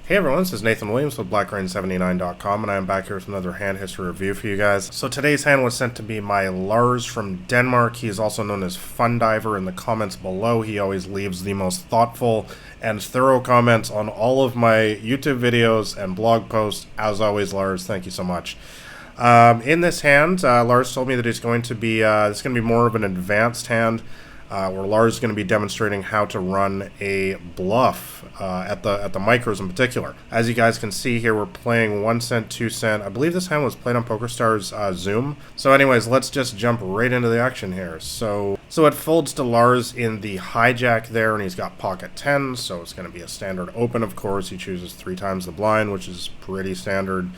Hey everyone, this is Nathan Williams with BlackRain79.com, and I am back here with another hand history review for you guys. So today's hand was sent to me by Lars from Denmark. He is also known as Fun Diver. In the comments below, he always leaves the most thoughtful and thorough comments on all of my YouTube videos and blog posts. As always, Lars, thank you so much. In this hand, Lars told me that it's going to be more of an advanced hand. Where Lars is going to be demonstrating how to run a bluff at the micros in particular. As you guys can see here, we're playing 1 cent, 2 cent. I believe this hand was played on PokerStars Zoom. So anyways, let's just jump right into the action here. So it folds to Lars in the hijack there, and he's got pocket 10, so it's going to be a standard open, of course. He chooses 3 times the blind, which is pretty standard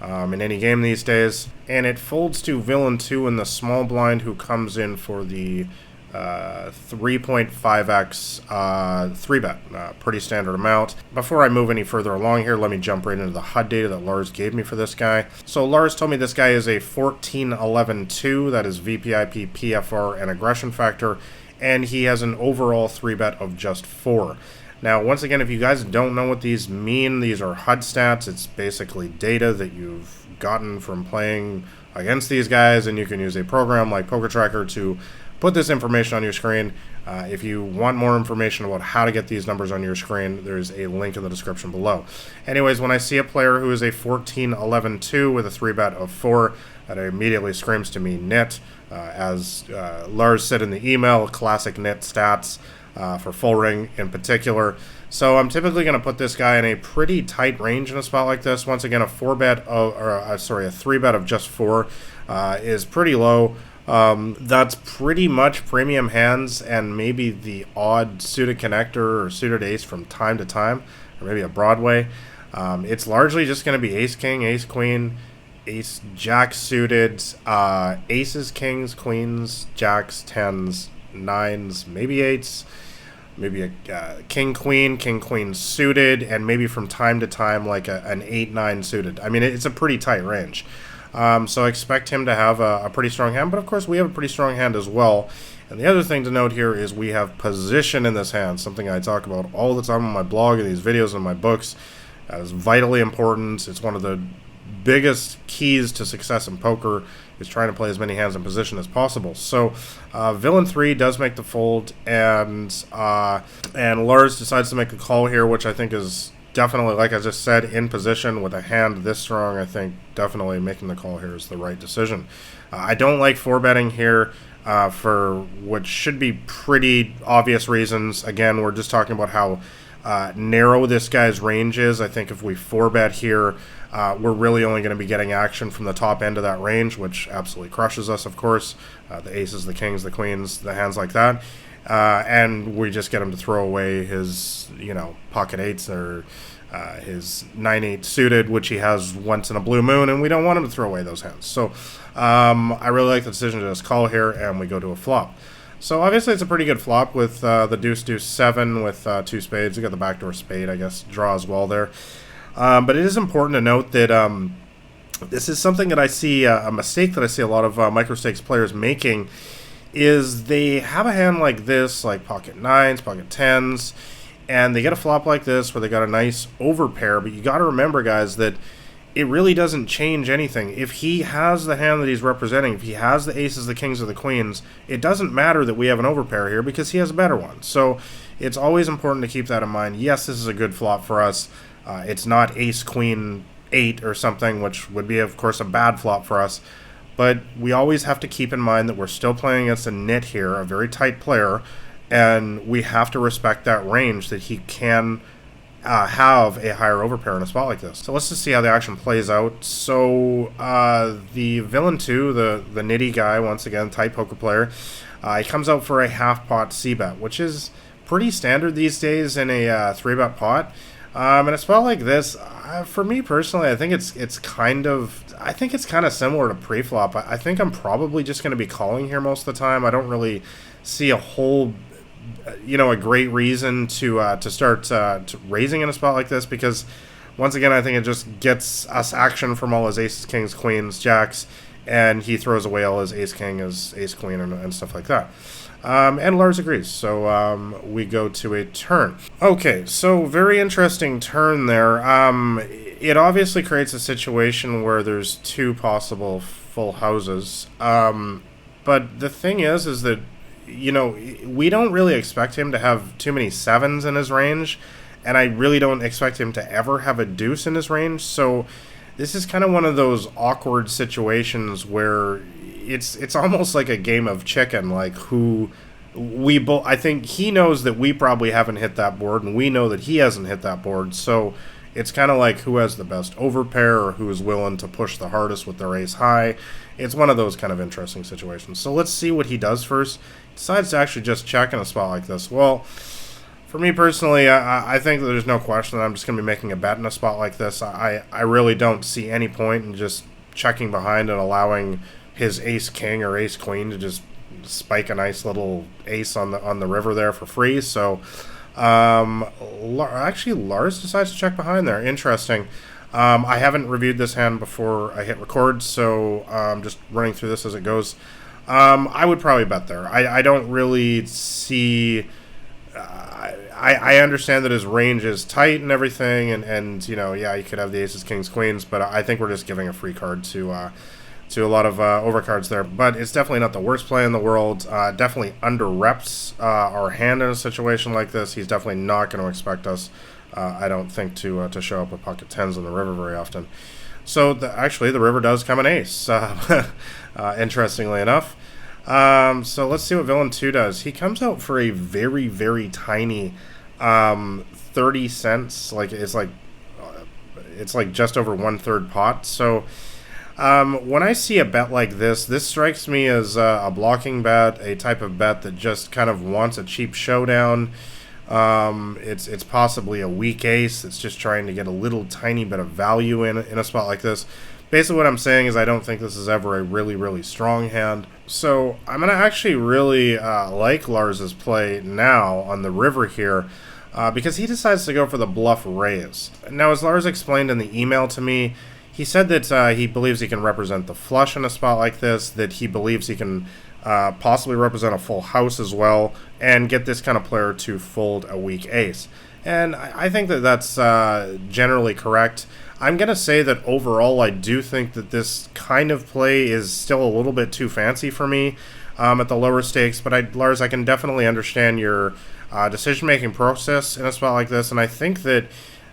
in any game these days. And it folds to villain 2 in the small blind, who comes in for the 3.5x 3-bet, pretty standard amount. Before I move any further along here, let me jump right into the HUD data that Lars gave me for this guy. So Lars told me this guy is a 14-11-2, that is VPIP, PFR, and aggression factor, and he has an overall 3-bet of just 4. Now, once again, if you guys don't know what these mean, these are HUD stats. It's basically data that you've gotten from playing against these guys, and you can use a program like Poker Tracker to put this information on your screen. If you want more information about how to get these numbers on your screen, there's a link in the description below. Anyways, when I see a player who is a 14-11-2 with a 3-bet of 4, that immediately screams to me nit. As Lars said in the email, classic nit stats for full ring in particular. So I'm typically going to put this guy in a pretty tight range in a spot like this. Once again, a 3-bet of just 4 is pretty low. That's pretty much premium hands and maybe the odd suited connector or suited ace from time to time, or maybe a Broadway. It's largely just going to be ace king, ace queen, ace jack suited, aces, kings, queens, jacks, tens, nines, maybe eights, maybe a king queen suited, and maybe from time to time like an 8-9 suited. I mean, it's a pretty tight range. So I expect him to have a pretty strong hand, but of course we have a pretty strong hand as well. And the other thing to note here is we have position in this hand, something I talk about all the time on my blog and these videos and my books. That is vitally important. It's one of the biggest keys to success in poker, is trying to play as many hands in position as possible. So villain 3 does make the fold, and Lars decides to make a call here, which I think is definitely, like I just said, in position with a hand this strong. I think definitely making the call here is the right decision. I don't like 4-betting here for what should be pretty obvious reasons. Again, we're just talking about how narrow this guy's range is. I think if we 4-bet here, we're really only going to be getting action from the top end of that range, which absolutely crushes us, of course. The aces, the kings, the queens, the hands like that. And we just get him to throw away his, pocket 8s or his 9-8 suited, which he has once in a blue moon, and we don't want him to throw away those hands. So I really like the decision to just call here, and we go to a flop. So obviously it's a pretty good flop with the deuce 7 with 2 spades. You got the backdoor spade, I guess, draw as well there. But it is important to note that this is something that I see, a mistake that I see a lot of micro stakes players making, is they have a hand like this, like pocket 9s, pocket 10s, and they get a flop like this where they got a nice overpair. But you got to remember, guys, that it really doesn't change anything. If he has the hand that he's representing, if he has the aces, the kings, or the queens, it doesn't matter that we have an overpair here because he has a better one. So it's always important to keep that in mind. Yes, this is a good flop for us. It's not ace, queen, 8 or something, which would be, of course, a bad flop for us. But we always have to keep in mind that we're still playing against a nit here, a very tight player, and we have to respect that range that he can have a higher overpair in a spot like this. So let's just see how the action plays out. So the villain 2, the nitty guy, once again, tight poker player, he comes out for a half pot C-bet, which is pretty standard these days in a 3-bet pot. In a spot like this, for me personally, I think it's kind of similar to pre-flop. I think I'm probably just going to be calling here most of the time. I don't really see a great reason to start raising in a spot like this, because once again, I think it just gets us action from all his aces, kings, queens, jacks, and he throws away all his ace-king, his ace-queen, and stuff like that. And Lars agrees, so we go to a turn. Okay, so very interesting turn there. It obviously creates a situation where there's two possible full houses. But the thing is that, you know, we don't really expect him to have too many sevens in his range, and I really don't expect him to ever have a deuce in his range, so this is kind of one of those awkward situations where it's almost like a game of chicken, like who we both. I think he knows that we probably haven't hit that board, and we know that he hasn't hit that board. So it's kind of like who has the best overpair or who is willing to push the hardest with their ace high. It's one of those kind of interesting situations. So let's see what he does first. He decides to actually just check in a spot like this. Well, for me personally, I think that there's no question that I'm just going to be making a bet in a spot like this. I really don't see any point in just checking behind and allowing his ace-king or ace-queen to just spike a nice little ace on the river there for free. So, actually, Lars decides to check behind there. Interesting. I haven't reviewed this hand before I hit record, so I'm just running through this as it goes. I would probably bet there. I don't really see... I understand that his range is tight and everything, and you know, yeah, you could have the aces, kings, queens, but I think we're just giving a free card to a lot of overcards there. But it's definitely not the worst play in the world. Definitely under-reps our hand in a situation like this. He's definitely not going to expect us, I don't think, to show up with pocket tens on the river very often. So, actually, the river does come an ace, interestingly enough. So let's see what villain 2 does. He comes out for a very, very tiny 30 cents. Like it's like just over 1/3 pot. So when I see a bet like this strikes me as a blocking bet, a type of bet that just kind of wants a cheap showdown. It's possibly a weak ace that's just trying to get a little tiny bit of value in a spot like this. Basically what I'm saying is I don't think this is ever a really, really strong hand. So I'm going to actually really like Lars's play now on the river here because he decides to go for the bluff raise. Now, as Lars explained in the email to me, he said that he believes he can represent the flush in a spot like this, that he believes he can possibly represent a full house as well, and get this kind of player to fold a weak ace. And I think that that's generally correct. I'm going to say that overall I do think that this kind of play is still a little bit too fancy for me at the lower stakes, but Lars, I can definitely understand your decision-making process in a spot like this, and I think that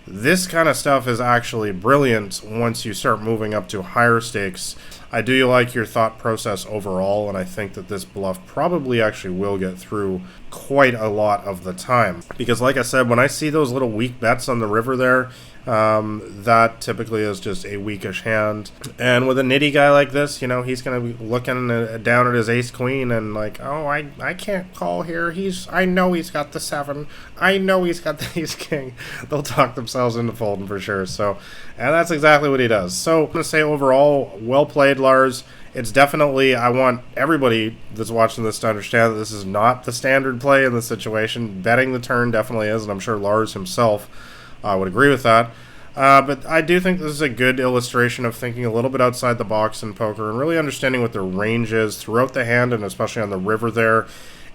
this kind of stuff is actually brilliant once you start moving up to higher stakes. I do like your thought process overall, and I think that this bluff probably actually will get through quite a lot of the time. Because like I said, when I see those little weak bets on the river there, that typically is just a weakish hand. And with a nitty guy like this, you know, he's going to be looking down at his ace-queen and like, oh, I can't call here. I know he's got the 7. I know he's got the ace-king. They'll talk themselves into folding for sure. So, and that's exactly what he does. So I'm going to say overall, well played, Lars. It's definitely, I want everybody that's watching this to understand that this is not the standard play in this situation. Betting the turn definitely is, and I'm sure Lars himself would agree with that. But I do think this is a good illustration of thinking a little bit outside the box in poker and really understanding what their range is throughout the hand, and especially on the river there,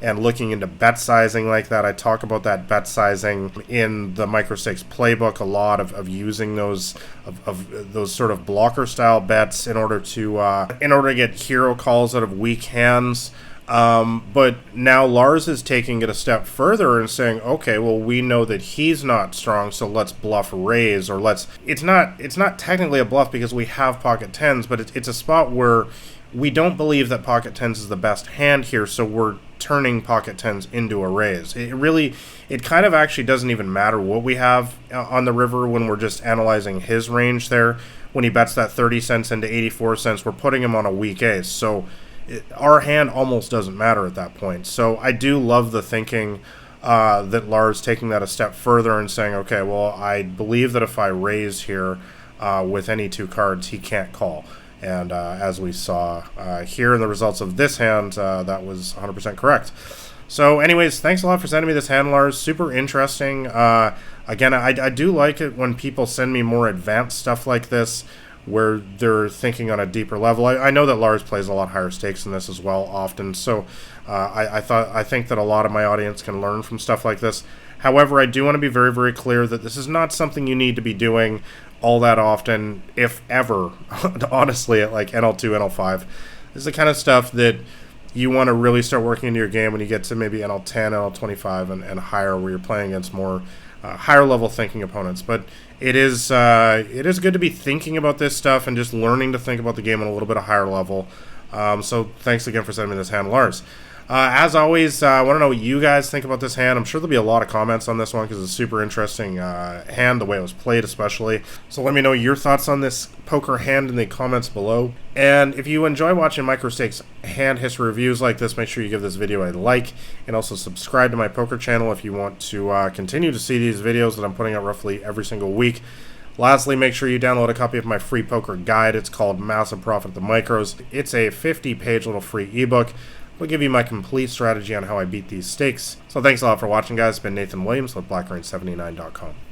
and looking into bet sizing like that. I talk about that bet sizing in the microstakes playbook a lot, of using those those sort of blocker style bets in order to get hero calls out of weak hands. But now Lars is taking it a step further and saying, okay, well, we know that he's not strong, so let's bluff raise, or it's not technically a bluff because we have pocket tens, but it's a spot where we don't believe that pocket tens is the best hand here, so we're turning pocket tens into a raise. It kind of actually doesn't even matter what we have on the river when we're just analyzing his range there. When he bets that 30 cents into 84 cents, we're putting him on a weak ace, so our hand almost doesn't matter at that point. So I do love the thinking that Lars taking that a step further and saying, okay, well, I believe that if I raise here with any two cards, he can't call. And as we saw here in the results of this hand, that was 100% correct. So anyways, thanks a lot for sending me this hand, Lars. Super interesting. Again, I do like it when people send me more advanced stuff like this, where they're thinking on a deeper level. I know that Lars plays a lot higher stakes in this as well often, so I think that a lot of my audience can learn from stuff like this. However, I do want to be very, very clear that this is not something you need to be doing all that often, if ever, honestly, at like NL2, NL5. This is the kind of stuff that you want to really start working into your game when you get to maybe NL10, NL25, and higher, where you're playing against more higher level thinking opponents. But it is good to be thinking about this stuff and just learning to think about the game on a little bit of higher level. So thanks again for sending me this hand, Lars. As always, I want to know what you guys think about this hand. I'm sure there'll be a lot of comments on this one because it's a super interesting hand, the way it was played especially. So let me know your thoughts on this poker hand in the comments below. And if you enjoy watching microstakes hand history reviews like this, make sure you give this video a like and also subscribe to my poker channel if you want to continue to see these videos that I'm putting out roughly every single week. Lastly, make sure you download a copy of my free poker guide. It's called Massive Profit at the Micros. It's a 50-page little free ebook. I'll give you my complete strategy on how I beat these stakes. So thanks a lot for watching, guys. It's been Nathan Williams with BlackRain79.com.